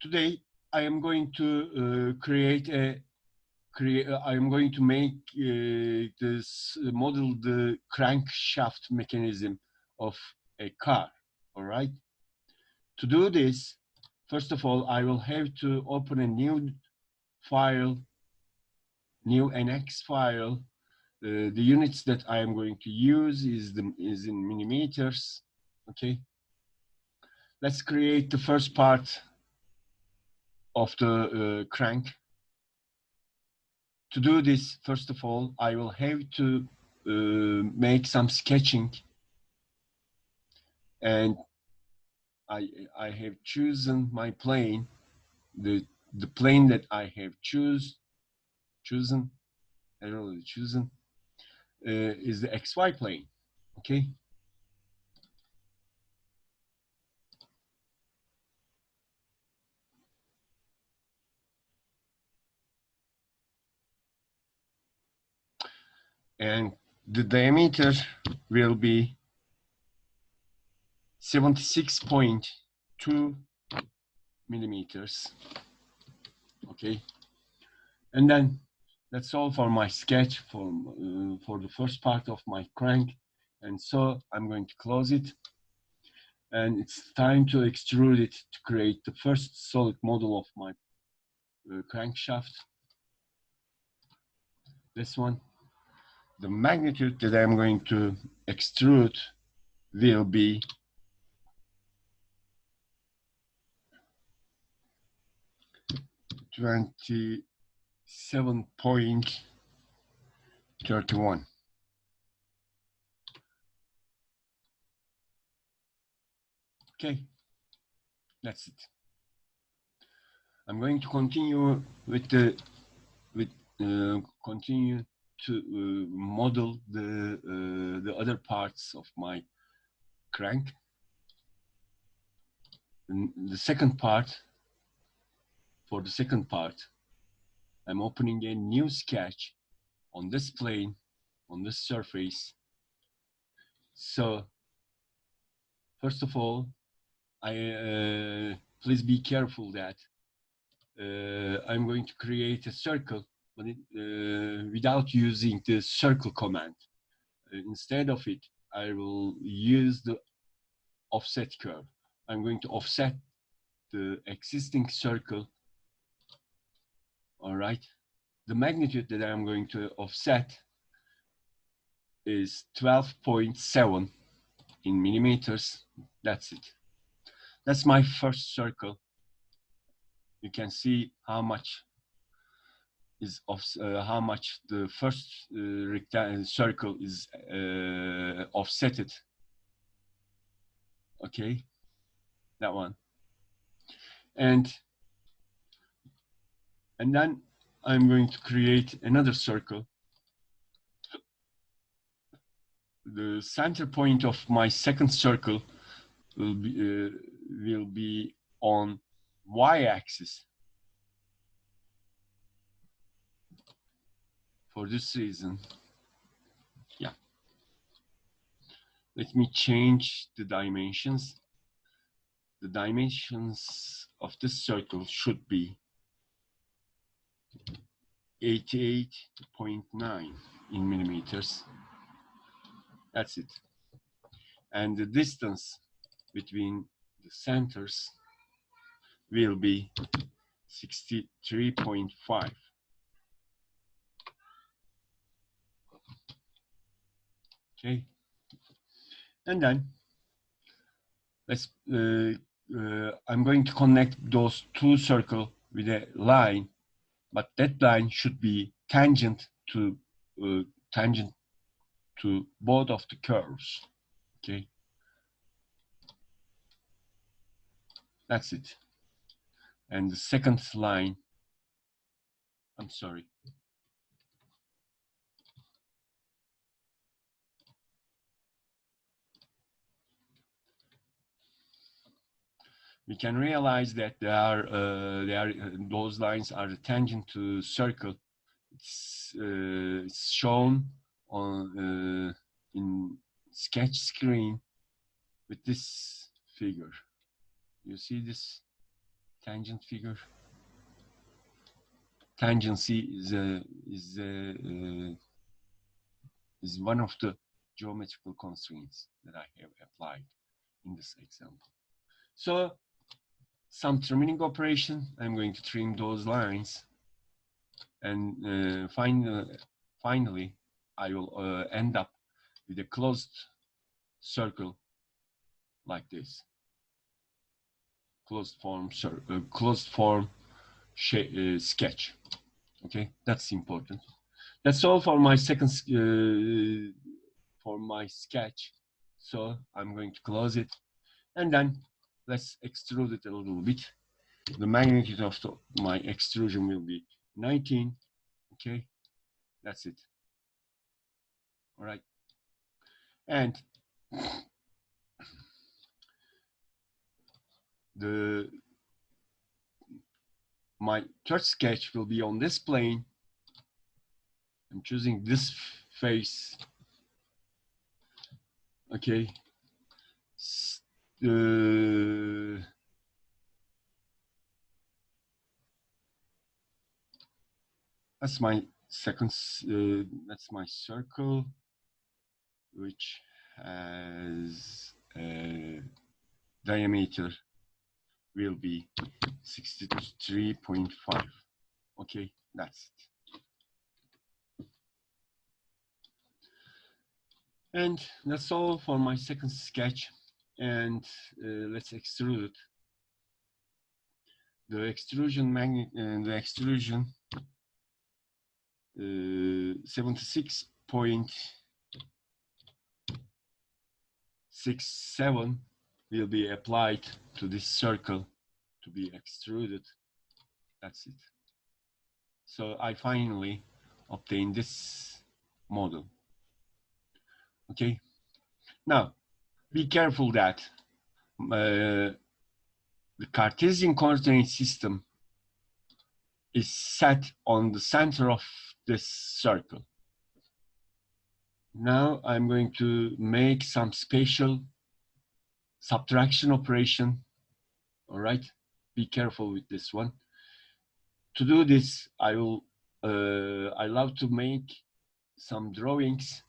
Today I am going to I am going to make this model the crankshaft mechanism of a car. All right. To do this, first of all, I will have to open a new file, new NX file. The units that I am going to use is in millimeters. Okay. Let's create the first part of the crank. To do this, first of all, I will have to make some sketching, and I have chosen my plane. The plane that I have chosen is the XY plane. Okay. And the diameter will be 76.2 millimeters. Okay. And then that's all for my sketch for the first part of my crank. And so I'm going to close it. And it's time to extrude it to create the first solid model of my crankshaft. This one. The magnitude that I'm going to extrude will be 27.31. Okay, that's it. I'm going to continue with continue to model the other parts of my crank. And the second part, for the second part, I'm opening a new sketch on this plane, on this surface. So, first of all, please be careful that I'm going to create a circle, but without using the circle command. Instead of it, I will use the offset curve. I'm going to offset the existing circle. All right. The magnitude that I'm going to offset is 12.7 in millimeters. That's it. That's my first circle. You can see how much is how much the first rectangle circle is offsetted. Okay, that one. And then I'm going to create another circle. The center point of my second circle will be on y-axis. For this reason, yeah. Let me change the dimensions. The dimensions of this circle should be 88.9 in millimeters. That's it. And the distance between the centers will be 63.5. Okay. And then I'm going to connect those two circles with a line, but that line should be tangent to both of the curves. Okay, that's it. And the second line, I'm sorry. We can realize that those lines are tangent to circle. It's shown on in sketch screen with this figure. You see this tangent figure. Tangency is one of the geometrical constraints that I have applied in this example. So some trimming operation, I'm going to trim those lines, and finally I will end up with a closed circle like this. Closed form sketch. Okay, that's important. That's all for my for my sketch. So I'm going to close it, and then let's extrude it a little bit. The magnitude of my extrusion will be 19. Okay, that's it. All right, and my third sketch will be on this plane. I'm choosing this face. Okay. That's my second. That's my circle, which has a diameter will be 63.5. Okay, that's it. And that's all for my second sketch. And let's extrude it. The extrusion magnet and the extrusion 76.67 will be applied to this circle to be extruded. That's it. So I finally obtained this model. Okay. Now, be careful that the Cartesian coordinate system is set on the center of this circle. Now I'm going to make some spatial subtraction operation. All right, be careful with this one. To do this, I love to make some drawings.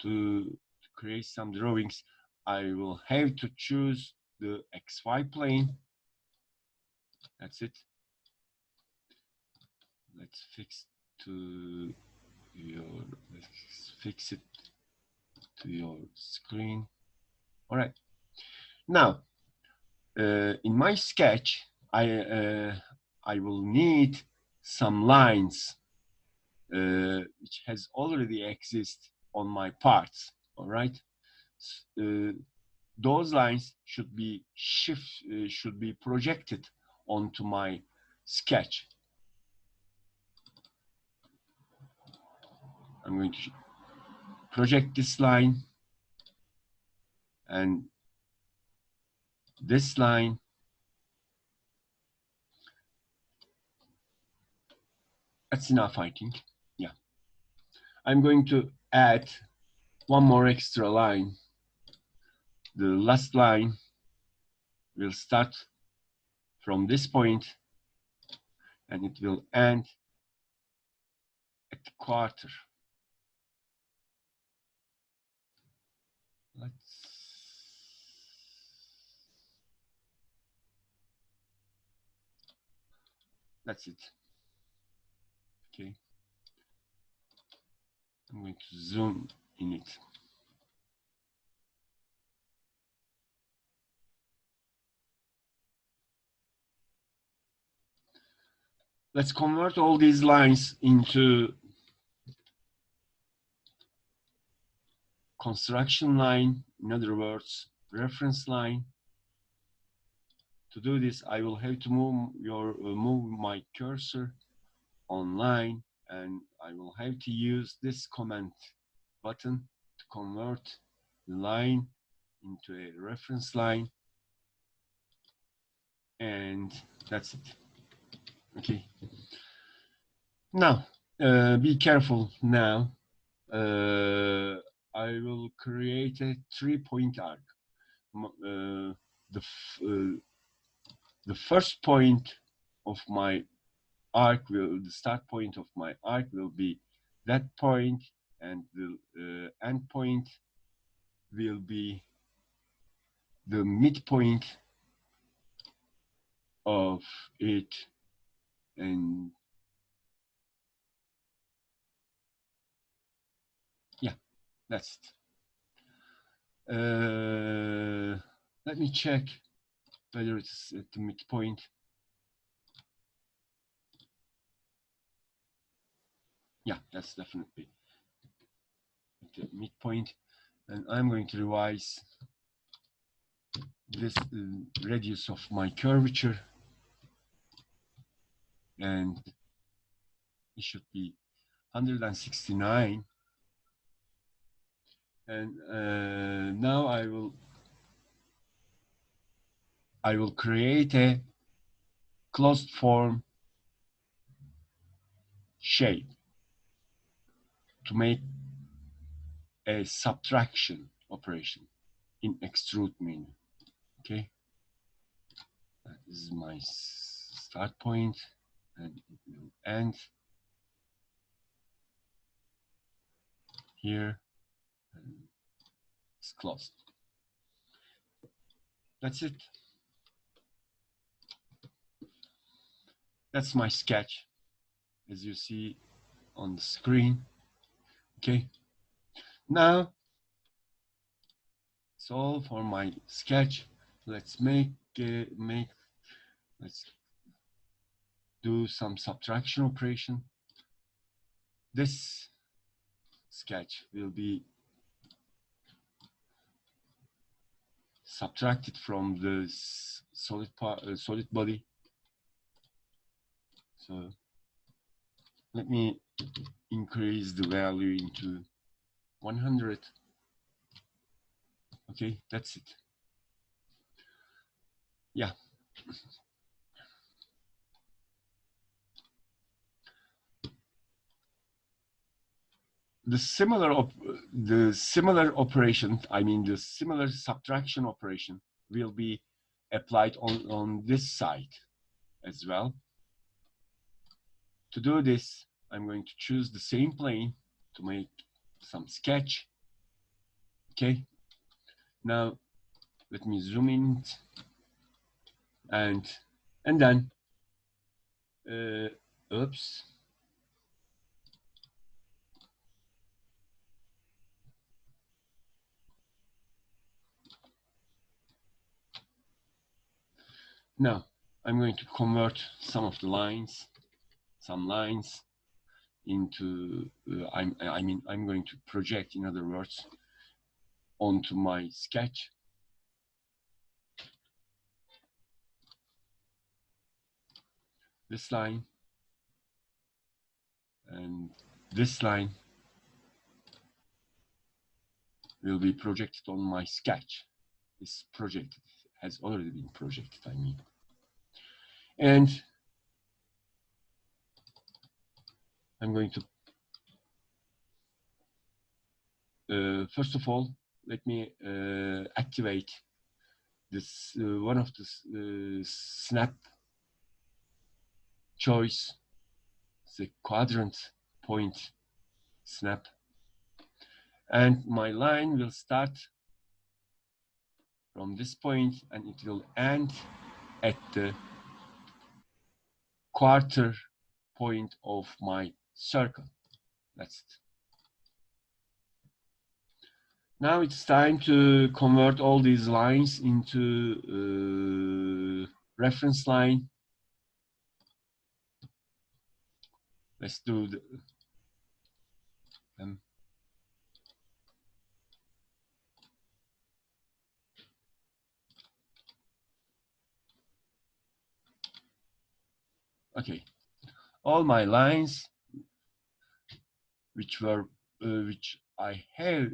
To create some drawings, I will have to choose the XY plane. That's it. Let's fix it to your screen. All right. Now, in my sketch, I will need some lines which has already exist on my parts. All right. Those lines should be projected onto my sketch. I'm going to project this line and this line. That's enough, I think. Yeah. I'm going to add one more extra line. The last line will start from this point and it will end at the quarter. That's it. Okay. I'm going to zoom in it. Let's convert all these lines into construction line, in other words, reference line. To do this, I will have to move my cursor online, and I will have to use this command button to convert the line into a reference line, and that's it. Okay. Now, be careful now. I will create a 3-point arc. the first point of my arc the start point of my arc will be that point, and the end point will be the midpoint of it. And yeah, that's it. Let me check whether it's at the midpoint. Yeah, that's definitely at the midpoint. And I'm going to revise this radius of my curvature, and it should be 169. And now I will create a closed form shape to make a subtraction operation in extrude menu. Okay, this is my start point, and it will end here, and it's closed. That's it. That's my sketch, as you see on the screen. Okay, now it's all for my sketch. Let's let's do some subtraction operation. This sketch will be subtracted from the solid body. So let me increase the value into 100. Okay, that's it. Yeah. The similar operation, I mean the similar subtraction operation, will be applied on this side as well. To do this, I'm going to choose the same plane to make some sketch. Okay. Now let me zoom in, and then oops. Now I'm going to convert some of the lines, into I'm going to project, in other words, onto my sketch. This line and this line will be projected on my sketch. This project has already been projected, I mean. And I'm going to, first of all, let me activate this one of the snap choice, the quadrant point snap. And my line will start from this point, and it will end at the quarter point of my circle. That's it. Now it's time to convert all these lines into reference line. Let's do the okay. All my lines which I have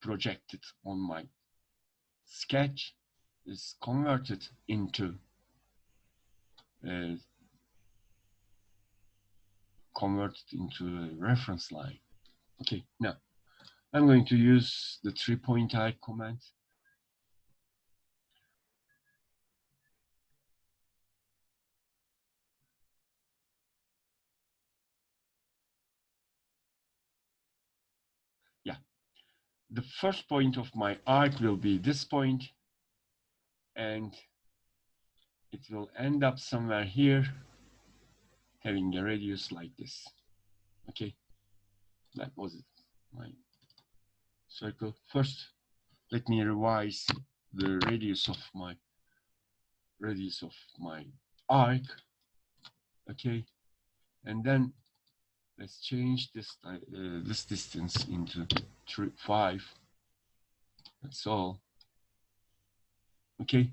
projected on my sketch is converted into a reference line. Okay, now I'm going to use the 3-point command. the first point of my arc will be this point, and it will end up somewhere here, having a radius like this. Okay, that was it, my circle. First, let me revise the radius of my arc. Okay, and then let's change this this distance into 5. That's all. Okay.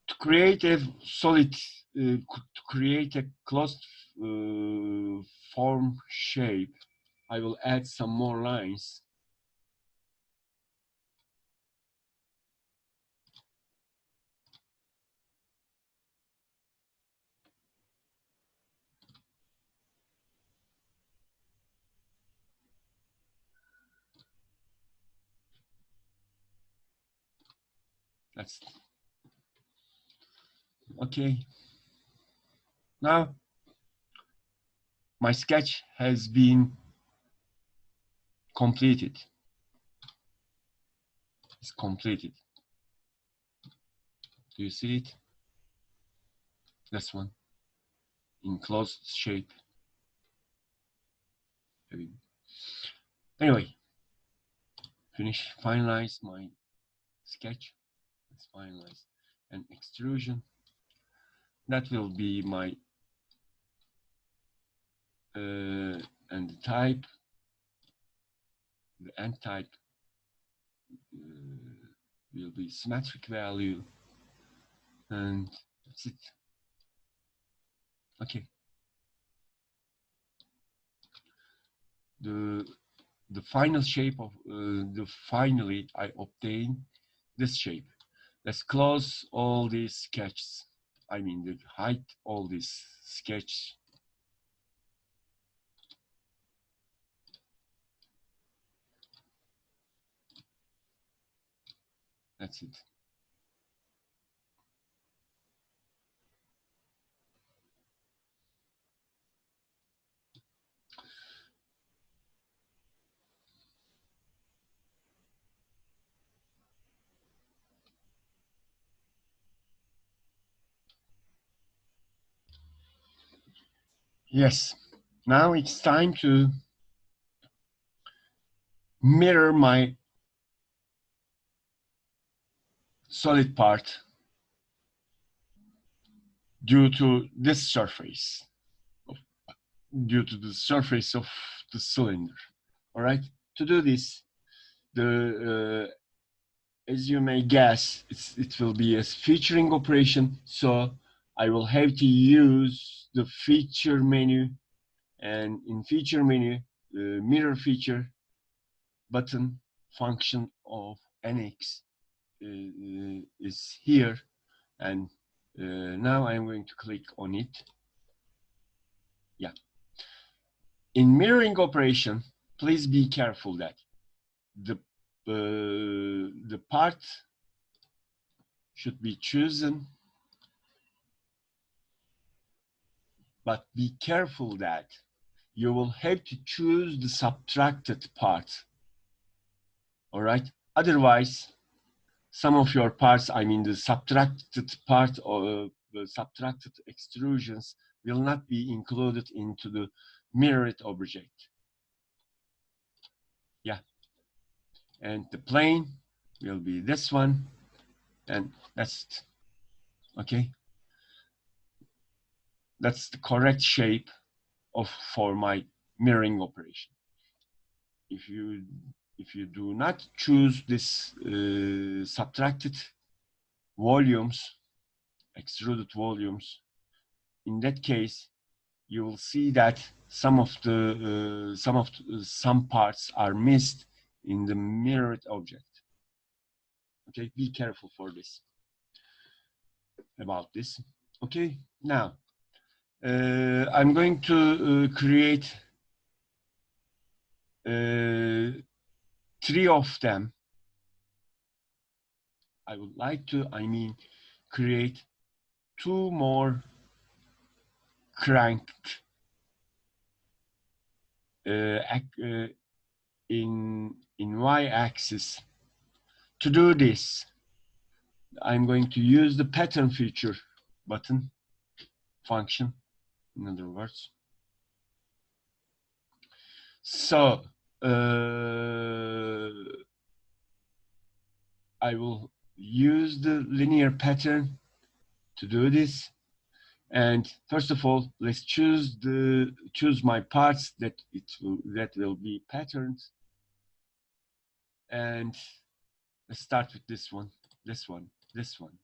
To create a solid, to create a closed form shape, I will add some more lines. That's okay. Now my sketch has been completed. It's completed. Do you see it? This one in closed shape. Anyway, finalize my sketch. Let's finalize an extrusion. That will be my and the type, the end type will be symmetric value, and that's it. Okay. The final shape of finally I obtain this shape. Let's close all these sketches. I mean, the height all these sketches. That's it. Yes. Now it's time to mirror my solid part due to this surface, due to the surface of the cylinder. All right. To do this, as you may guess, it will be a featuring operation. So I will have to use the feature menu, and in feature menu, the mirror feature button function of NX is here, and now I'm going to click on it. Yeah. In mirroring operation, please be careful that the part should be chosen, but be careful that you will have to choose the subtracted part. All right. Otherwise, some of your parts, I mean the subtracted part or the subtracted extrusions, will not be included into the mirrored object. Yeah. And the plane will be this one, and that's it. Okay. That's the correct shape for my mirroring operation. If you do not choose this subtracted volumes, extruded volumes, in that case, you will see that some parts are missed in the mirrored object. Okay, be careful for this. About this. Okay, now I'm going to create 3 of them. I would like to, create 2 more crank in y-axis. To do this, I'm going to use the pattern feature button function, in other words. So I will use the linear pattern to do this. And first of all, let's choose my parts that will be patterned. And let's start with this one, this one, this one,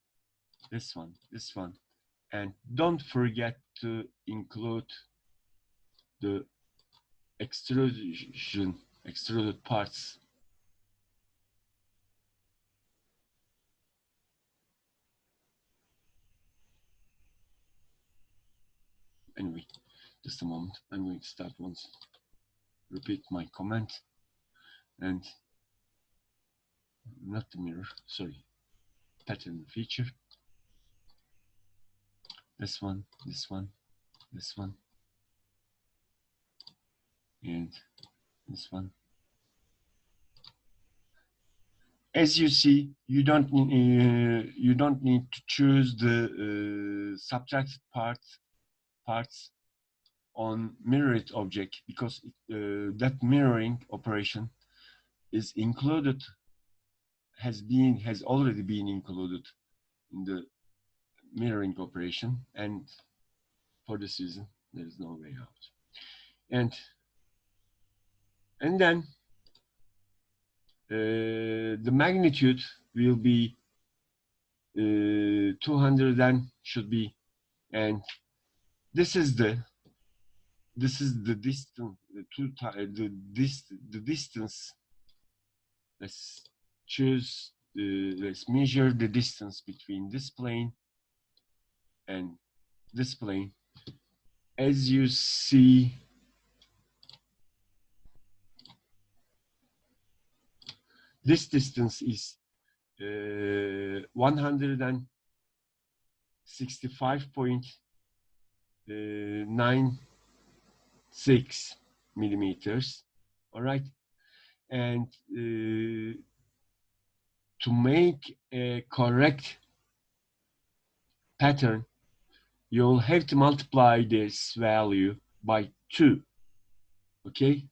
this one, this one. And don't forget to include the extruded parts. Anyway, just a moment. I'm going to start once. Repeat my comment. And not the mirror, sorry. Pattern feature. This one, this one, this one. And this one. As you see, you don't need to choose the subtracted parts on mirrored object, because that mirroring operation is included, has already been included in the mirroring operation, and for this reason there is no way out. And then the magnitude will be 200, and should be, and this is the distance, the distance. Let's choose, let's measure the distance between this plane and this plane. As you see, this distance is 165.96 millimeters. All right, and to make a correct pattern, you'll have to multiply this value by 2. Okay,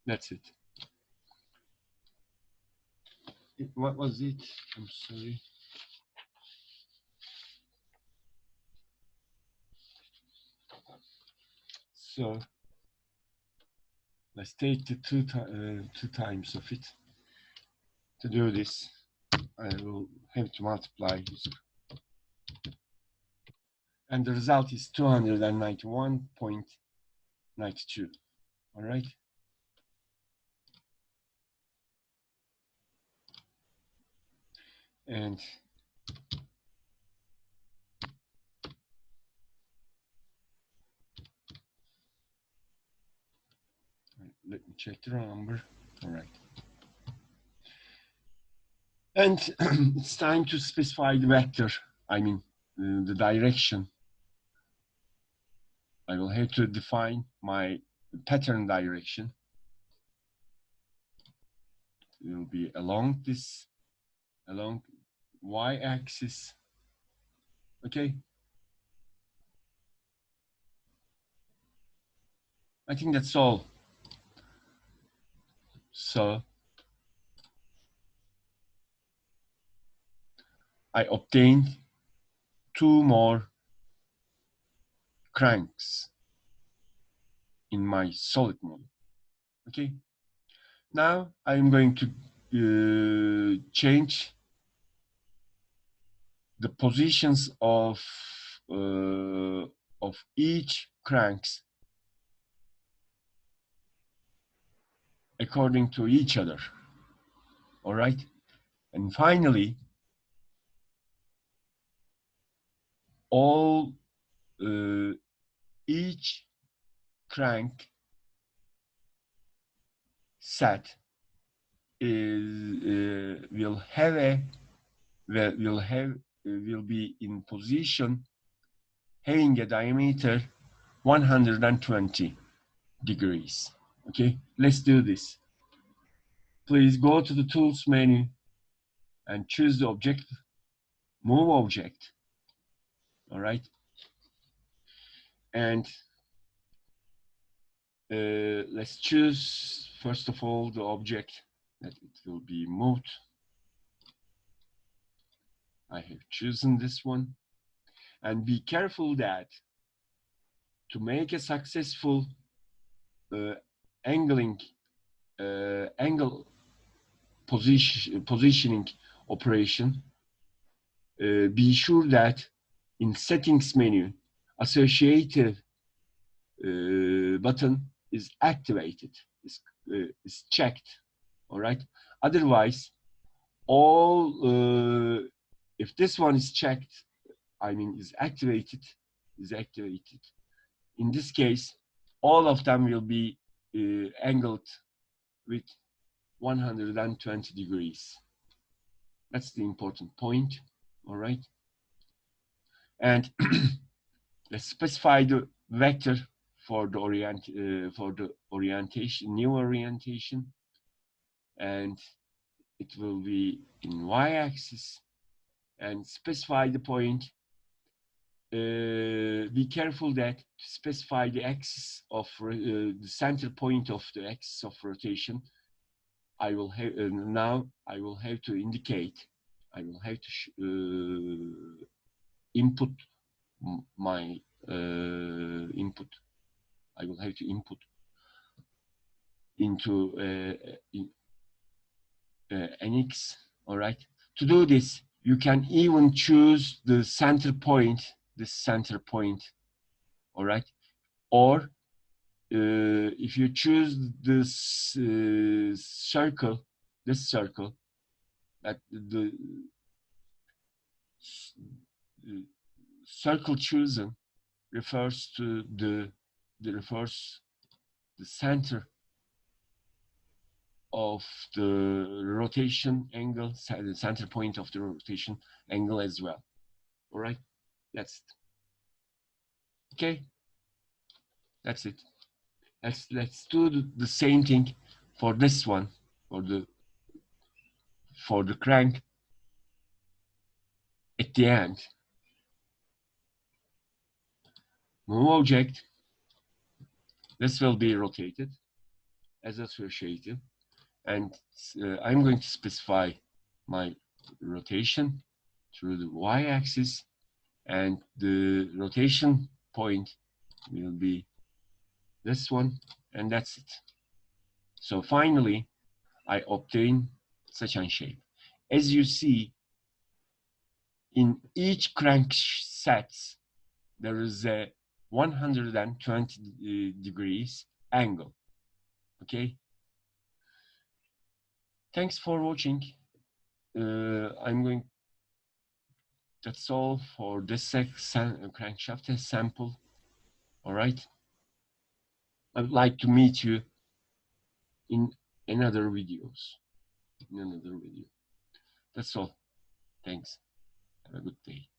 that's it. What was it? I'm sorry. So let's take the two times of it. To do this, I will have to multiply this. And the result is 291.92. All right. And let me check the number. All right. And it's time to specify the vector, I mean, the direction. I will have to define my pattern direction. It will be along y-axis. Okay. I think that's all. So I obtained 2 more cranks in my solid model. Okay. Now I'm going to change the positions of each cranks according to each other. All right. And finally, each crank set will be in position having a diameter 120 degrees. Okay, let's do this. please go to the Tools menu and choose the object, Move Object. All right. And let's choose, first of all, the object that it will be moved. I have chosen this one. And be careful that to make a successful angle positioning operation, be sure that in settings menu, associated button is activated, is checked. All right. Otherwise, if this one is checked, I mean is activated. In this case, all of them will be angled with 120 degrees. That's the important point. All right. And let's specify the vector for the orientation, new orientation, and it will be in y-axis. And specify the point. Be careful that to specify the axis of the center point of the axis of rotation. I will have now. I will have to indicate. I will have to input my input. I will have to input into NX. All right. To do this, you can even choose the center point. This center point. All right. Or if you choose this circle, that the circle chosen refers to the center of the rotation angle, the center point of the rotation angle as well. All right, that's it. Okay, that's it. Let's do the same thing for this one, for the crank at the end. Move object. This will be rotated as associated, and I'm going to specify my rotation through the y-axis, and the rotation point will be this one, and that's it. So finally, I obtain such a shape. As you see, in each cranksets, there is a 120 degrees angle. Okay. Thanks for watching. That's all for this crankshaft sample. All right. I would like to meet you in another videos. That's all. Thanks. Have a good day.